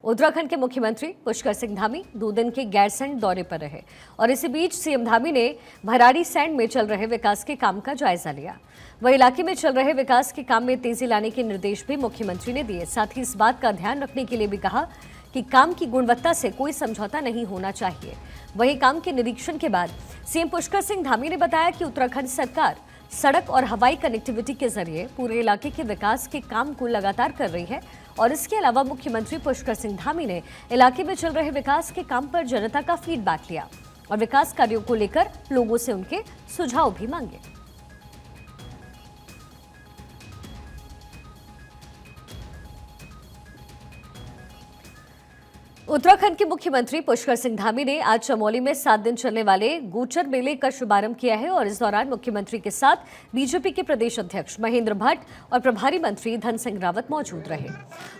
उत्तराखंड के मुख्यमंत्री पुष्कर सिंह धामी 2 दिन के गैरसैंण दौरे पर रहे और इसी बीच सीएम धामी ने भराड़ी सैंड में चल रहे विकास के काम का जायजा लिया। वह इलाके में चल रहे विकास के काम में तेजी लाने के निर्देश भी मुख्यमंत्री ने दिए। साथ ही इस बात का ध्यान रखने के लिए भी कहा कि काम की गुणवत्ता से कोई समझौता नहीं होना चाहिए। वहीं काम के निरीक्षण के बाद सीएम पुष्कर सिंह धामी ने बताया कि उत्तराखंड सरकार सड़क और हवाई कनेक्टिविटी के जरिए पूरे इलाके के विकास के काम को लगातार कर रही है और इसके अलावा मुख्यमंत्री पुष्कर सिंह धामी ने इलाके में चल रहे विकास के काम पर जनता का फीडबैक लिया और विकास कार्यों को लेकर लोगों से उनके सुझाव भी मांगे। उत्तराखंड के मुख्यमंत्री पुष्कर सिंह धामी ने आज चमोली में 7 दिन चलने वाले गोचर मेले का शुभारंभ किया है और इस दौरान मुख्यमंत्री के साथ बीजेपी के प्रदेश अध्यक्ष महेंद्र भट्ट और प्रभारी मंत्री धन सिंह रावत मौजूद रहे।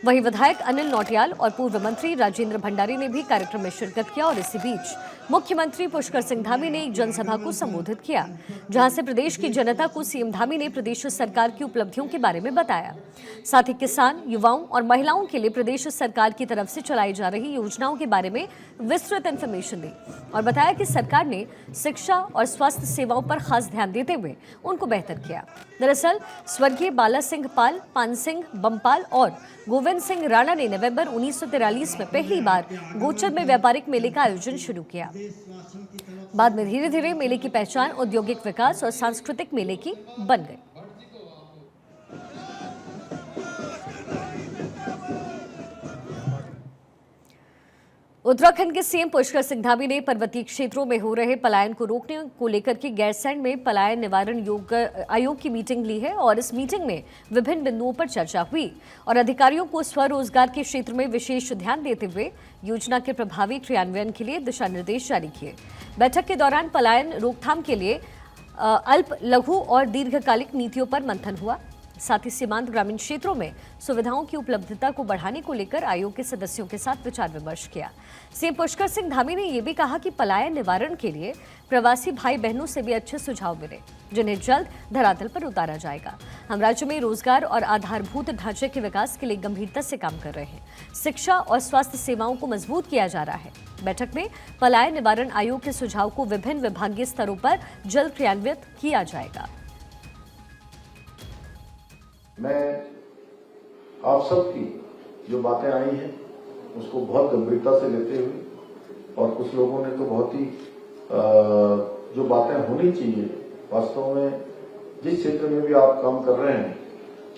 वहीं विधायक अनिल नौटियाल और पूर्व मंत्री राजेंद्र भंडारी ने भी कार्यक्रम में शिरकत किया और इसी बीच मुख्यमंत्री पुष्कर सिंह धामी ने एक जनसभा को संबोधित किया, जहां से प्रदेश की जनता को सीएम धामी ने प्रदेश सरकार की उपलब्धियों के बारे में बताया। साथ ही किसान, युवाओं और महिलाओं के लिए प्रदेश सरकार की तरफ से चलाई जा रही योजनाओं के बारे में विस्तृत इन्फॉर्मेशन दी और बताया कि सरकार ने शिक्षा और स्वास्थ्य सेवाओं पर खास ध्यान देते हुए उनको बेहतर किया। दरअसल स्वर्गीय बाला सिंह पाल, पान सिंह बमपाल और गोविंद सिंह राणा ने नवंबर 1943 में पहली बार गोचर में व्यापारिक मेले का आयोजन शुरू किया। बाद में धीरे धीरे मेले की पहचान औद्योगिक विकास और सांस्कृतिक मेले की बन गई। उत्तराखंड के सीएम पुष्कर सिंह धामी ने पर्वतीय क्षेत्रों में हो रहे पलायन को रोकने को लेकर के गैरसैंण में पलायन निवारण आयोग की मीटिंग ली है और इस मीटिंग में विभिन्न बिंदुओं पर चर्चा हुई और अधिकारियों को स्वरोजगार के क्षेत्र में विशेष ध्यान देते हुए योजना के प्रभावी क्रियान्वयन के लिए दिशा निर्देश जारी किए। बैठक के दौरान पलायन रोकथाम के लिए अल्प, लघु और दीर्घकालिक नीतियों पर मंथन हुआ। साथ ही सीमांत ग्रामीण क्षेत्रों में सुविधाओं की उपलब्धता को बढ़ाने को लेकर आयोग के सदस्यों के साथ विचार विमर्श किया। सीएम पुष्कर सिंह धामी ने यह भी कहा कि पलायन निवारण के लिए प्रवासी भाई बहनों से भी अच्छे सुझाव मिले, जिन्हें जल्द धरातल पर उतारा जाएगा। हम राज्य में रोजगार और आधारभूत ढांचे के विकास के लिए गंभीरता से काम कर रहे हैं। शिक्षा और स्वास्थ्य सेवाओं को मजबूत किया जा रहा है। बैठक में पलायन निवारण आयोग के सुझाव को विभिन्न विभागीय स्तरों पर जल्द क्रियान्वित किया जाएगा। मैं आप सबकी जो बातें आई हैं उसको बहुत गंभीरता से लेते हुए और कुछ लोगों ने तो बहुत ही जो बातें होनी चाहिए, वास्तव में जिस क्षेत्र में भी आप काम कर रहे हैं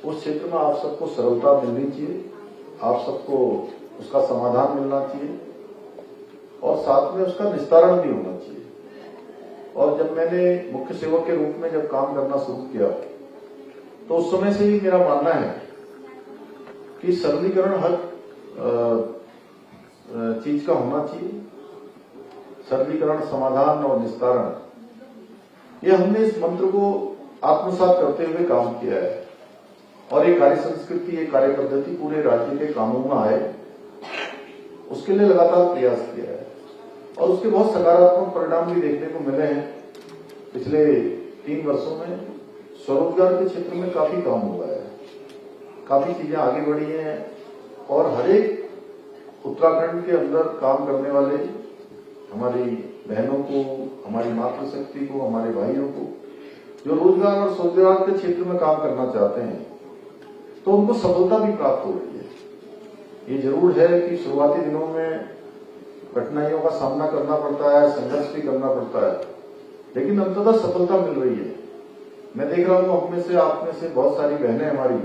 उस क्षेत्र में आप सबको सरलता मिलनी चाहिए, आप सबको उसका समाधान मिलना चाहिए और साथ में उसका निस्तारण भी होना चाहिए। और जब मैंने मुख्य सेवक के रूप में जब काम करना शुरू किया तो उस समय से ही मेरा मानना है कि सरलीकरण हर चीज का होना चाहिए। सरलीकरण, समाधान और निस्तारण, ये हमने इस मंत्र को आत्मसात करते हुए काम किया है और ये कार्य संस्कृति, ये कार्य पद्धति पूरे राज्य के कामों में आए, उसके लिए लगातार प्रयास किया है और उसके बहुत सकारात्मक परिणाम भी देखने को मिले हैं। पिछले 3 वर्षों में स्वरोजगार के क्षेत्र में काफी काम हुआ है, काफी चीजें आगे बढ़ी हैं और हर एक उत्तराखंड के अंदर काम करने वाले हमारी बहनों को, हमारी मातृशक्ति को, हमारे भाइयों को जो रोजगार और स्वरोजगार के क्षेत्र में काम करना चाहते हैं तो उनको सफलता भी प्राप्त हो रही है। ये जरूर है कि शुरुआती दिनों में कठिनाइयों का सामना करना पड़ता है, संघर्ष भी करना पड़ता है, लेकिन अंततः सफलता मिल रही है। मैं देख रहा हूं अपने से, आप में से बहुत सारी बहनें हमारी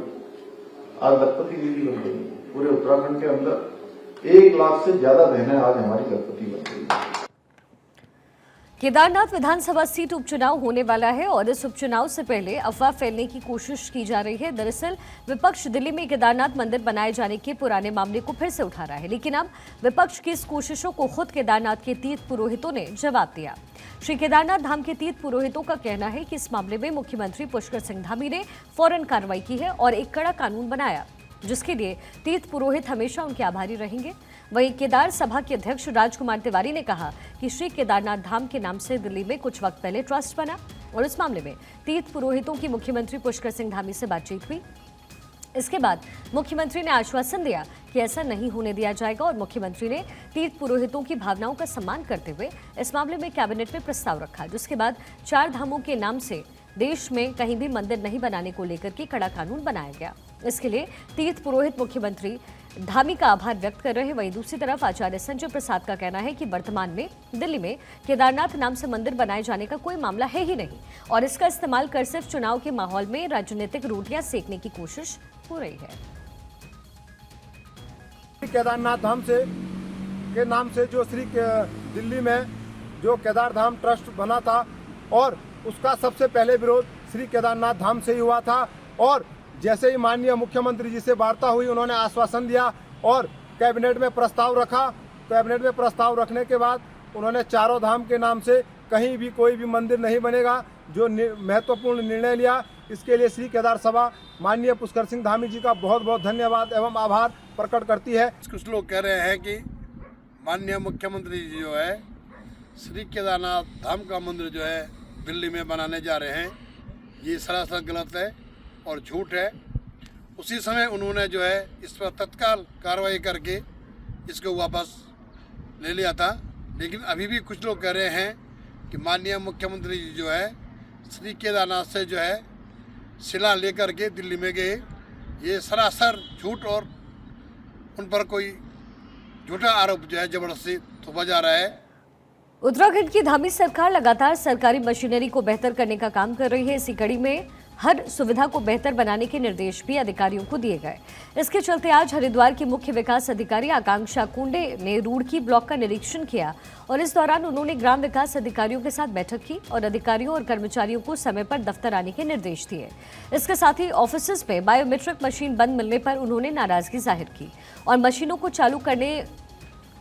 आज लखपति दीदी बन गई। पूरे उत्तराखंड के अंदर 1 लाख से ज्यादा बहनें आज हमारी लखपति बन गई। केदारनाथ विधानसभा सीट उपचुनाव होने वाला है और इस उपचुनाव से पहले अफवाह फैलने की कोशिश की जा रही है। दरअसल विपक्ष दिल्ली में केदारनाथ मंदिर बनाए जाने के पुराने मामले को फिर से उठा रहा है, लेकिन अब विपक्ष की इस कोशिशों को खुद केदारनाथ के तीर्थ पुरोहितों ने जवाब दिया। श्री केदारनाथ धाम के तीर्थ पुरोहितों का कहना है कि इस मामले में मुख्यमंत्री पुष्कर सिंह धामी ने फौरन कार्रवाई की है और एक कड़ा कानून बनाया, जिसके लिए तीर्थ पुरोहित हमेशा उनके आभारी रहेंगे। वहीं केदार सभा के अध्यक्ष राजकुमार तिवारी ने कहा कि श्री केदारनाथ धाम के नाम से दिल्ली में कुछ वक्त पहले ट्रस्ट बना और इस मामले में तीर्थ पुरोहितों की मुख्यमंत्री पुष्कर सिंह धामी से बातचीत हुई। इसके बाद मुख्यमंत्री ने आश्वासन दिया कि ऐसा नहीं होने दिया जाएगा और मुख्यमंत्री ने तीर्थ पुरोहितों की भावनाओं का सम्मान करते हुए इस मामले में कैबिनेट में प्रस्ताव रखा, जिसके बाद 4 धामों के नाम से देश में कहीं भी मंदिर नहीं बनाने को लेकर के कड़ा कानून बनाया गया। इसके लिए तीर्थ पुरोहित मुख्यमंत्री धामी का आभार व्यक्त कर रहे हैं। वहीं दूसरी तरफ आचार्य संजय प्रसाद का कहना है कि वर्तमान में दिल्ली में केदारनाथ नाम से मंदिर बनाए जाने का कोई मामला है ही नहीं और इसका इस्तेमाल कर सिर्फ चुनाव के माहौल में राजनीतिक रोटियां सेकने की कोशिश हो रही है। केदारनाथ धाम से के नाम से जो दिल्ली में जो केदार धाम ट्रस्ट बना था और उसका सबसे पहले विरोध श्री केदारनाथ धाम से ही हुआ था और जैसे ही माननीय मुख्यमंत्री जी से वार्ता हुई, उन्होंने आश्वासन दिया और कैबिनेट में प्रस्ताव रखा। कैबिनेट में प्रस्ताव रखने के बाद उन्होंने चारों धाम के नाम से कहीं भी कोई भी मंदिर नहीं बनेगा, जो महत्वपूर्ण निर्णय लिया। इसके लिए श्री केदार सभा माननीय पुष्कर सिंह धामी जी का बहुत बहुत धन्यवाद एवं आभार प्रकट करती है। कुछ लोग कह रहे हैं कि माननीय मुख्यमंत्री जी जो है श्री केदारनाथ धाम का मंदिर जो है दिल्ली में बनाने जा रहे हैं, ये सरासर गलत है और झूठ है। उसी समय उन्होंने जो है इस पर तत्काल कार्रवाई करके इसको वापस ले लिया था, लेकिन अभी भी कुछ लोग कह रहे हैं कि माननीय मुख्यमंत्री जी जो है श्री केदारनाथ से जो है शिला लेकर के दिल्ली में गए। ये सरासर झूठ और उन पर कोई झूठा आरोप जो है जबरदस्ती थोपा जा रहा है। उत्तराखंड की धामी सरकार लगातार सरकारी मशीनरी को बेहतर करने का काम कर रही है। इसी कड़ी में हर सुविधा को बेहतर बनाने के निर्देश भी अधिकारियों को दिए गए। इसके चलते आज हरिद्वार की मुख्य विकास अधिकारी आकांक्षा कुंडे ने रूड़की ब्लॉक का निरीक्षण किया और इस दौरान उन्होंने ग्राम विकास अधिकारियों के साथ बैठक की और अधिकारियों और कर्मचारियों को समय पर दफ्तर आने के निर्देश दिए। इसके साथ ही ऑफिस में बायोमेट्रिक मशीन बंद मिलने पर उन्होंने नाराजगी जाहिर की और मशीनों को चालू करने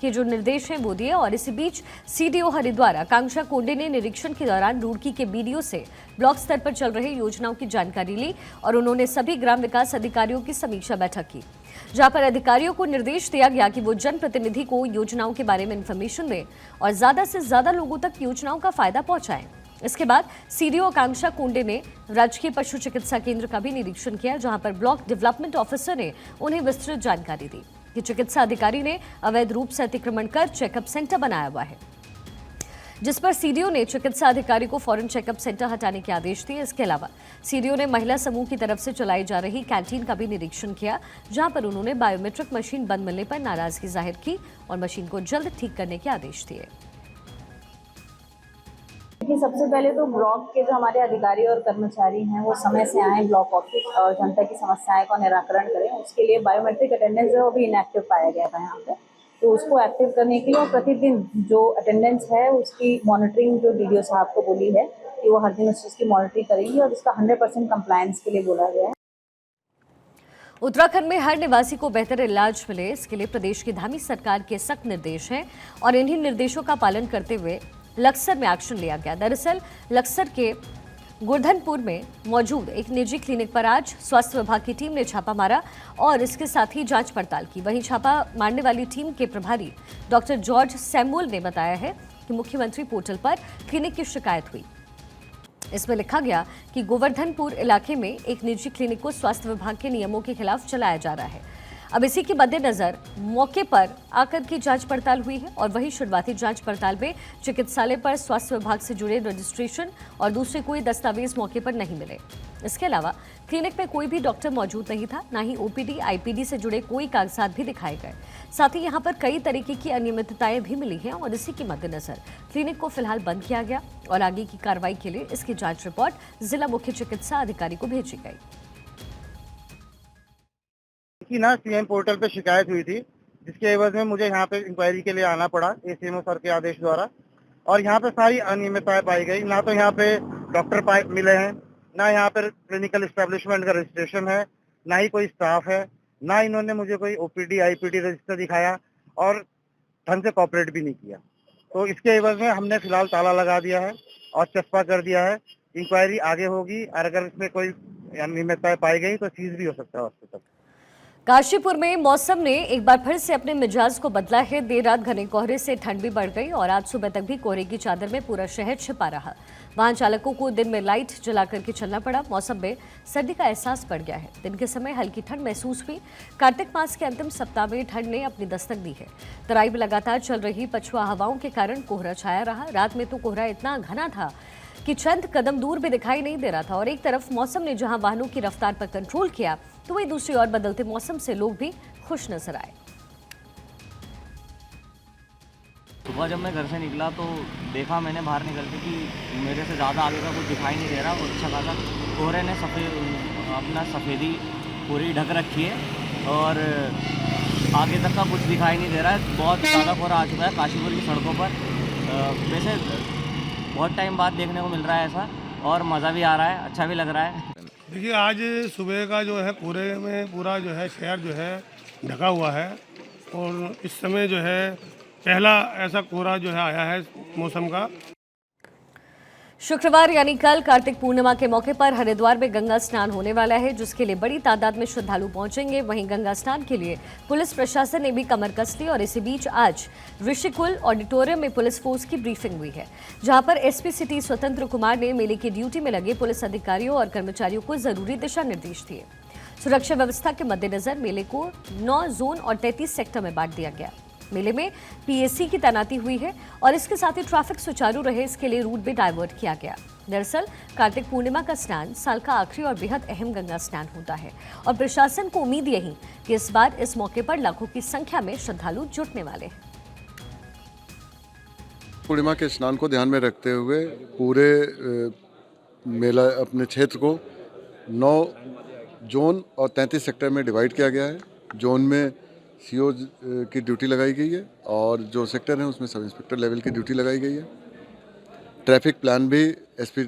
के जो निर्देश हैं वो दिए। और इसी बीच सीडीओ हरिद्वार आकांक्षा कोंडे ने निरीक्षण के दौरान रूड़की के बीडीओ से ब्लॉक स्तर पर चल रही योजनाओं की जानकारी ली और उन्होंने सभी ग्राम विकास अधिकारियों की समीक्षा बैठक की, जहां पर अधिकारियों को निर्देश दिया गया कि वो जनप्रतिनिधि को योजनाओं के बारे में इंफॉर्मेशन दें और ज्यादा से ज्यादा लोगों तक योजनाओं का फायदा पहुंचाएं। इसके बाद सीडीओ आकांक्षा कोंडे ने राजकीय पशु चिकित्सा केंद्र का भी निरीक्षण किया, जहां पर ब्लॉक डेवलपमेंट ऑफिसर ने उन्हें विस्तृत जानकारी दी कि चिकित्सा अधिकारी ने अवैध रूप से अतिक्रमण कर चेकअप सेंटर बनाया हुआ है, जिस पर सीडीओ ने चिकित्सा अधिकारी को फौरन चेकअप सेंटर हटाने के आदेश दिए। इसके अलावा सीडीओ ने महिला समूह की तरफ से चलाई जा रही कैंटीन का भी निरीक्षण किया, जहां पर उन्होंने बायोमेट्रिक मशीन बंद मिलने पर नाराजगी जाहिर की और मशीन को जल्द ठीक करने के आदेश दिए। कि सबसे पहले तो ब्लॉक के जो हमारे अधिकारी और कर्मचारी हैं वो समय से आए ब्लॉक ऑफिस और जनता की समस्याएं का निराकरण करें। उसके लिए बायोमेट्रिक अटेंडेंस जो अभी इनएक्टिव पाया गया था यहाँ पे, तो उसको एक्टिव करने के लिए और प्रतिदिन जो अटेंडेंस है उसकी मॉनिटरिंग जो डीडीओ साहब को बोली है कि वो हर दिन उस चीज़ की मॉनिटरिंग करेंगी और इसका 100% कंप्लायंस के लिए बोला गया है। उत्तराखंड में हर निवासी को बेहतर इलाज मिले, इसके लिए प्रदेश की धामी सरकार के सख्त निर्देश हैं और इन्हीं निर्देशों का पालन करते हुए लक्सर में एक्शन लिया गया। दरअसल लक्सर के गुरधनपुर में मौजूद एक निजी क्लिनिक पर आज स्वास्थ्य विभाग की टीम ने छापा मारा और इसके साथ ही जांच पड़ताल की। वहीं छापा मारने वाली टीम के प्रभारी डॉक्टर जॉर्ज सैमुअल ने बताया है कि मुख्यमंत्री पोर्टल पर क्लिनिक की शिकायत हुई। इसमें लिखा गया कि गोवर्धनपुर इलाके में एक निजी क्लिनिक को स्वास्थ्य विभाग के नियमों के खिलाफ चलाया जा रहा है। अब इसी के मद्देनजर मौके पर आकर की जांच पड़ताल हुई है और वही शुरुआती जांच पड़ताल में चिकित्सालय पर स्वास्थ्य विभाग से जुड़े रजिस्ट्रेशन और दूसरे कोई दस्तावेज मौके पर नहीं मिले। इसके अलावा क्लिनिक में कोई भी डॉक्टर मौजूद नहीं था, ना ही ओपीडी आईपीडी से जुड़े कोई कागजात भी दिखाए गए। साथ ही यहाँ पर कई तरीके की अनियमितताएं भी मिली हैं और इसी के मद्देनजर क्लिनिक को फिलहाल बंद किया गया और आगे की कार्रवाई के लिए इसकी जांच रिपोर्ट जिला मुख्य चिकित्सा अधिकारी को भेजी गई। की ना सीएम पोर्टल पे शिकायत हुई थी, जिसके एवज में मुझे यहाँ पे इंक्वायरी के लिए आना पड़ा एसीएमओ सर के आदेश द्वारा। और यहाँ पे सारी अनियमितताएं पाई गई। ना तो यहाँ पे डॉक्टर मिले हैं, ना यहाँ पर क्लिनिकल एस्टेब्लिशमेंट का रजिस्ट्रेशन है, ना ही कोई स्टाफ है, ना इन्होंने मुझे कोई ओपीडी आईपीडी रजिस्टर दिखाया और ढंग से कॉपरेट भी नहीं किया। तो इसके एवज में हमने फिलहाल ताला लगा दिया है और चस्पा कर दिया है। इंक्वायरी आगे होगी और अगर इसमें कोई अनियमितताएं पाई गई तो सीज भी हो सकता है हॉस्पिटल। काशीपुर में मौसम ने एक बार फिर से अपने मिजाज को बदला है। देर रात घने कोहरे से ठंड भी बढ़ गई और आज सुबह तक भी कोहरे की चादर में पूरा शहर छिपा रहा। वाहन चालकों को दिन में लाइट जला करके चलना पड़ा। मौसम में सर्दी का एहसास बढ़ गया है। दिन के समय हल्की ठंड महसूस हुई। कार्तिक मास के अंतिम सप्ताह में ठंड ने अपनी दस्तक दी है। तराई में लगातार चल रही पछुआ हवाओं के कारण कोहरा छाया रहा। रात में तो कोहरा इतना घना था कि चंद कदम दूर भी दिखाई नहीं दे रहा था। और एक तरफ मौसम ने जहां वाहनों की रफ्तार पर कंट्रोल किया, तो वहीं दूसरी ओर बदलते मौसम से लोग भी खुश नजर आए। सुबह जब मैं घर से निकला तो देखा मैंने बाहर निकल के कि मेरे से ज़्यादा आगे का कुछ दिखाई नहीं दे रहा। और अच्छा खासा कोहरे ने अपना सफ़ेदी पूरी ढक रखी है और आगे तक का कुछ दिखाई नहीं दे रहा है। बहुत ज़्यादा कोहरा आ चुका है काशीपुर की सड़कों पर। वैसे बहुत टाइम बाद देखने को मिल रहा है ऐसा और मज़ा भी आ रहा है, अच्छा भी लग रहा है। देखिए, आज सुबह का जो है कोहरे में पूरा जो है शहर जो है ढका हुआ है और इस समय जो है पहला ऐसा कोहरा जो है आया है मौसम का। शुक्रवार यानी कल कार्तिक पूर्णिमा के मौके पर हरिद्वार में गंगा स्नान होने वाला है, जिसके लिए बड़ी तादाद में श्रद्धालु पहुंचेंगे। वहीं गंगा स्नान के लिए पुलिस प्रशासन ने भी कमर कस ली और इसी बीच आज ऋषिकुल ऑडिटोरियम में पुलिस फोर्स की ब्रीफिंग हुई है, जहां पर एसपी सिटी स्वतंत्र कुमार ने मेले की ड्यूटी में लगे पुलिस अधिकारियों और कर्मचारियों को जरूरी दिशा निर्देश दिए। सुरक्षा व्यवस्था के मद्देनजर मेले को 9 जोन और 33 सेक्टर में बांट दिया गया। मेले में पीएसी की तैनाती हुई है और इसके साथ ही ट्रैफिक सुचारू रहे, इसके लिए रूट भी डाइवर्ट किया गया। दरअसल कार्तिक पूर्णिमा का स्नान साल का आखिरी और बेहद अहम गंगा स्नान होता है और प्रशासन को उम्मीद यही कि इस बार इस मौके पर लाखों की संख्या में श्रद्धालु जुटने वाले हैं। पूर्णिमा के स्नान को ध्यान में रखते हुए पूरे मेला अपने क्षेत्र को 9 जोन और 33 सेक्टर में डिवाइड किया गया है। जोन में सीओ की ड्यूटी लगाई गई है और जो सेक्टर हैं उसमें सब इंस्पेक्टर लेवल की ड्यूटी लगाई गई है। ट्रैफिक प्लान भी एसपी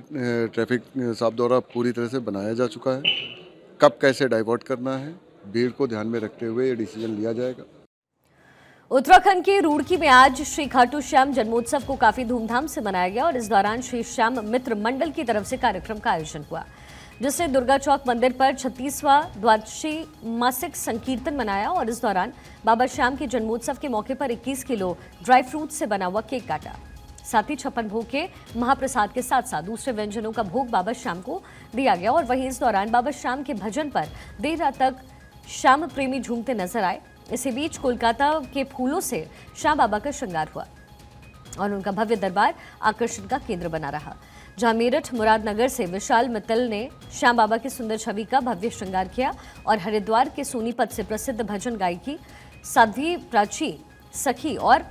ट्रैफिक साहब द्वारा पूरी तरह से बनाया जा चुका है। कब कैसे डाइवर्ट करना है, भीड़ को ध्यान में रखते हुए ये डिसीजन लिया जाएगा। उत्तराखंड के रुड़की में आज श्री खाटू श्याम जन्मोत्सव को काफी धूमधाम से मनाया गया और इस दौरान श्री श्याम मित्र मंडल की तरफ से कार्यक्रम का आयोजन हुआ, जिससे दुर्गा चौक मंदिर पर 36वां द्वादशी मासिक संकीर्तन मनाया और इस दौरान बाबा श्याम के जन्मोत्सव के मौके पर 21 किलो ड्राई फ्रूट से बना हुआ केक काटा। साथ ही 56 भोग के महाप्रसाद के साथ साथ दूसरे व्यंजनों का भोग बाबा श्याम को दिया गया। और वहीं इस दौरान बाबा श्याम के भजन पर देर रात तक श्याम प्रेमी झूमते नजर आए। इसी बीच कोलकाता के फूलों से श्याम बाबा का श्रृंगार हुआ और उनका भव्य दरबार आकर्षण का केंद्र बना रहा, जहां मेरठ मुरादनगर से विशाल मित्तल ने श्याम बाबा की सुंदर छवि का भव्य श्रृंगार किया और हरिद्वार के सोनीपत से प्रसिद्ध भजन गायकी साध्वी प्राची सखी और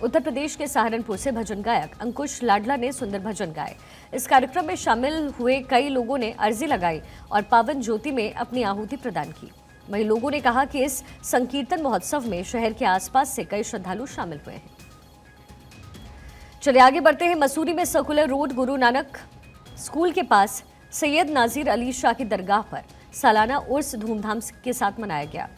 उत्तर प्रदेश के सहारनपुर से भजन गायक अंकुश लाडला ने सुंदर भजन गाए। इस कार्यक्रम में शामिल हुए कई लोगों ने अर्जी लगाई और पावन ज्योति में अपनी आहुति प्रदान की। वहीं लोगों ने कहा कि इस संकीर्तन महोत्सव में शहर के आसपास से कई श्रद्धालु शामिल हुए हैं। चलिए आगे बढ़ते हैं। मसूरी में circular road Guru Nanak school के पास सैयद नाजीर अली शाह की दरगाह पर सालाना उर्स धूमधाम के साथ मनाया गया।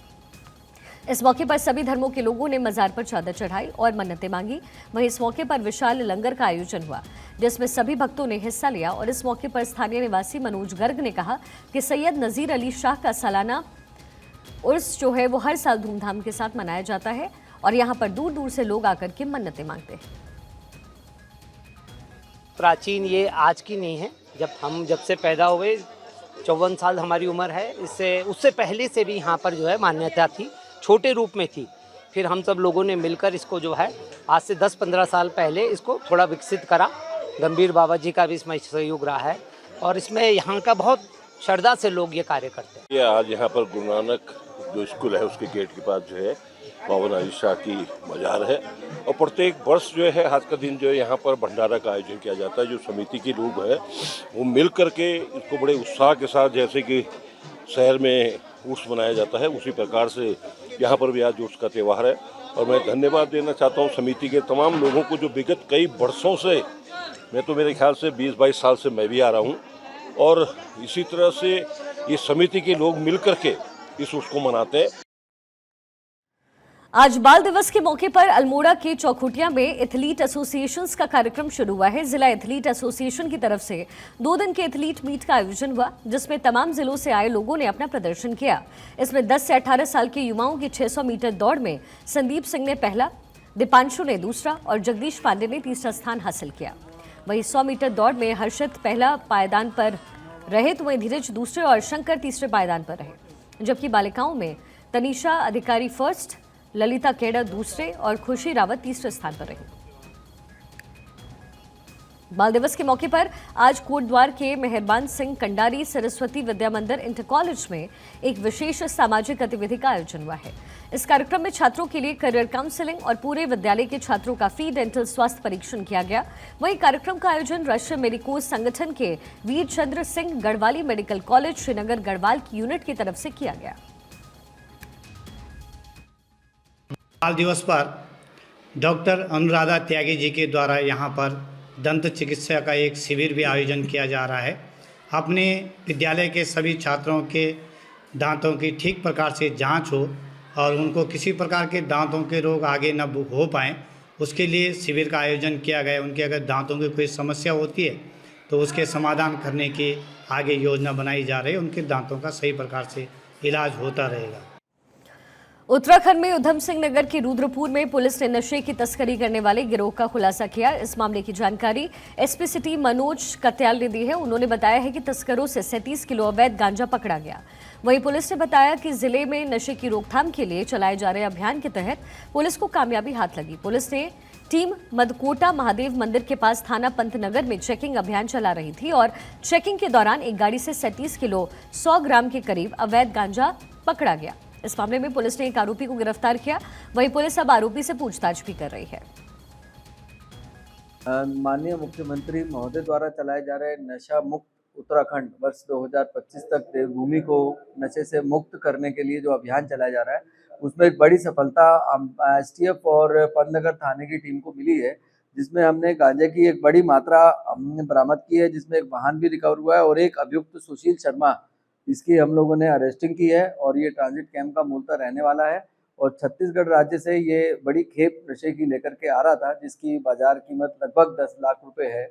इस मौके पर सभी धर्मों के लोगों ने मजार पर चादर चढ़ाई और मन्नतें मांगी। वहीं इस मौके पर विशाल लंगर का आयोजन हुआ, जिसमें सभी भक्तों ने हिस्सा लिया। और इस मौके पर स्थानीय निवासी मनोज गर्ग ने कहा कि सैयद नजीर अली शाह का सालाना उर्स जो है वो हर साल धूमधाम के साथ मनाया जाता है और यहाँ पर दूर दूर से लोग आकर के मन्नतें मांगते हैं। प्राचीन ये आज की नहीं है। जब से पैदा हुए 54 साल हमारी उम्र है, उससे पहले से भी यहाँ पर जो है मान्यता थी, छोटे रूप में थी। फिर हम सब लोगों ने मिलकर इसको जो है आज से 10-15 साल पहले इसको थोड़ा विकसित करा। गंभीर बाबा जी का भी इसमें सहयोग रहा है और इसमें यहाँ का बहुत श्रद्धा से लोग ये कार्य करते हैं। ये आज यहाँ पर गुरु नानक जो स्कूल है उसके गेट के पास जो है बाबा नाजिर शाह की मजार है और प्रत्येक वर्ष जो है आज का दिन जो है यहाँ पर भंडारा का आयोजन किया जाता है। जो समिति के लोग हैं वो मिल करके इसको बड़े उत्साह के साथ, जैसे कि शहर में उर्स मनाया जाता है उसी प्रकार से यहाँ पर भी आज उर्स का त्यौहार है। और मैं धन्यवाद देना चाहता हूँ समिति के तमाम लोगों को जो विगत कई वर्षों से, मैं तो मेरे ख्याल से 20-22 साल से मैं भी आ रहा हूँ और इसी तरह से ये समिति के लोग मिल करके इस उर्स को मनाते हैं। आज बाल दिवस के मौके पर अल्मोड़ा के चौखुटिया में एथलीट एसोसिएशंस का कार्यक्रम शुरू हुआ है। जिला एथलीट एसोसिएशन की तरफ से 2 दिन के एथलीट मीट का आयोजन हुआ, जिसमें तमाम जिलों से आए लोगों ने अपना प्रदर्शन किया। इसमें 10 से 18 साल के युवाओं की 600 मीटर दौड़ में संदीप सिंह ने पहला, दीपांशु ने दूसरा और जगदीश पांडे ने तीसरा स्थान हासिल किया। वहीं 100 मीटर दौड़ में हर्षित पहला पायदान पर रहे तो वहीं धीरज दूसरे और शंकर तीसरे पायदान पर रहे। जबकि बालिकाओं में तनीषा अधिकारी फर्स्ट, ललिता केड़ा दूसरे और खुशी रावत तीसरे स्थान पर रही। बाल दिवस के मौके पर आज कोटद्वार के मेहरबान सिंह कंडारी सरस्वती विद्या मंदिर इंटर कॉलेज में एक विशेष सामाजिक गतिविधि का आयोजन हुआ है। इस कार्यक्रम में छात्रों के लिए करियर काउंसलिंग और पूरे विद्यालय के छात्रों का फ्री डेंटल स्वास्थ्य परीक्षण किया गया। वहीं कार्यक्रम का आयोजन राष्ट्रीय मेडिकोज संगठन के वीर चंद्र सिंह गढ़वाली मेडिकल कॉलेज श्रीनगर गढ़वाल की यूनिट की तरफ से किया गया। बाल दिवस पर डॉक्टर अनुराधा त्यागी जी के द्वारा यहाँ पर दंत चिकित्सा का एक शिविर भी आयोजन किया जा रहा है। अपने विद्यालय के सभी छात्रों के दांतों की ठीक प्रकार से जांच हो और उनको किसी प्रकार के दांतों के रोग आगे न हो पाएँ, उसके लिए शिविर का आयोजन किया गया। उनके अगर दांतों की कोई समस्या होती है तो उसके समाधान करने की आगे योजना बनाई जा रही है। उनके दांतों का सही प्रकार से इलाज होता रहेगा। उत्तराखंड में उधम सिंह नगर के रुद्रपुर में पुलिस ने नशे की तस्करी करने वाले गिरोह का खुलासा किया। इस मामले की जानकारी एसपी सिटी मनोज कत्याल ने दी है। उन्होंने बताया है कि तस्करों से 37 किलो अवैध गांजा पकड़ा गया। वहीं पुलिस ने बताया कि जिले में नशे की रोकथाम के लिए चलाए जा रहे अभियान के तहत पुलिस को कामयाबी हाथ लगी। पुलिस ने टीम मदकोटा महादेव मंदिर के पास थाना पंतनगर में चेकिंग अभियान चला रही थी और चेकिंग के दौरान एक गाड़ी से 37 किलो 100 ग्राम के करीब अवैध गांजा पकड़ा गया। इस मामले में पुलिस ने एक आरोपी को गिरफ्तार किया। वहीं पुलिस अब आरोपी से पूछताछ भी कर रही है। माननीय मुख्यमंत्री महोदय द्वारा चलाए जा रहे नशा मुक्त उत्तराखंड वर्ष 2025 तक देवभूमि को नशे से मुक्त करने के लिए जो अभियान चलाया जा रहा है, उसमें एक बड़ी सफलता एसटीएफ और पंतनगर थाने की टीम को मिली है, जिसमें हमने गांजे की एक बड़ी मात्रा हमने बरामद की है, जिसमें एक वाहन भी रिकवर हुआ है और एक अभियुक्त सुशील शर्मा, इसकी हम लोगों ने अरेस्टिंग की है और ये ट्रांजिट कैंप का मूलतः रहने वाला है और छत्तीसगढ़ राज्य से ये बड़ी खेप नशे की लेकर के आ रहा था, जिसकी बाजार कीमत लगभग 10 लाख रुपए है।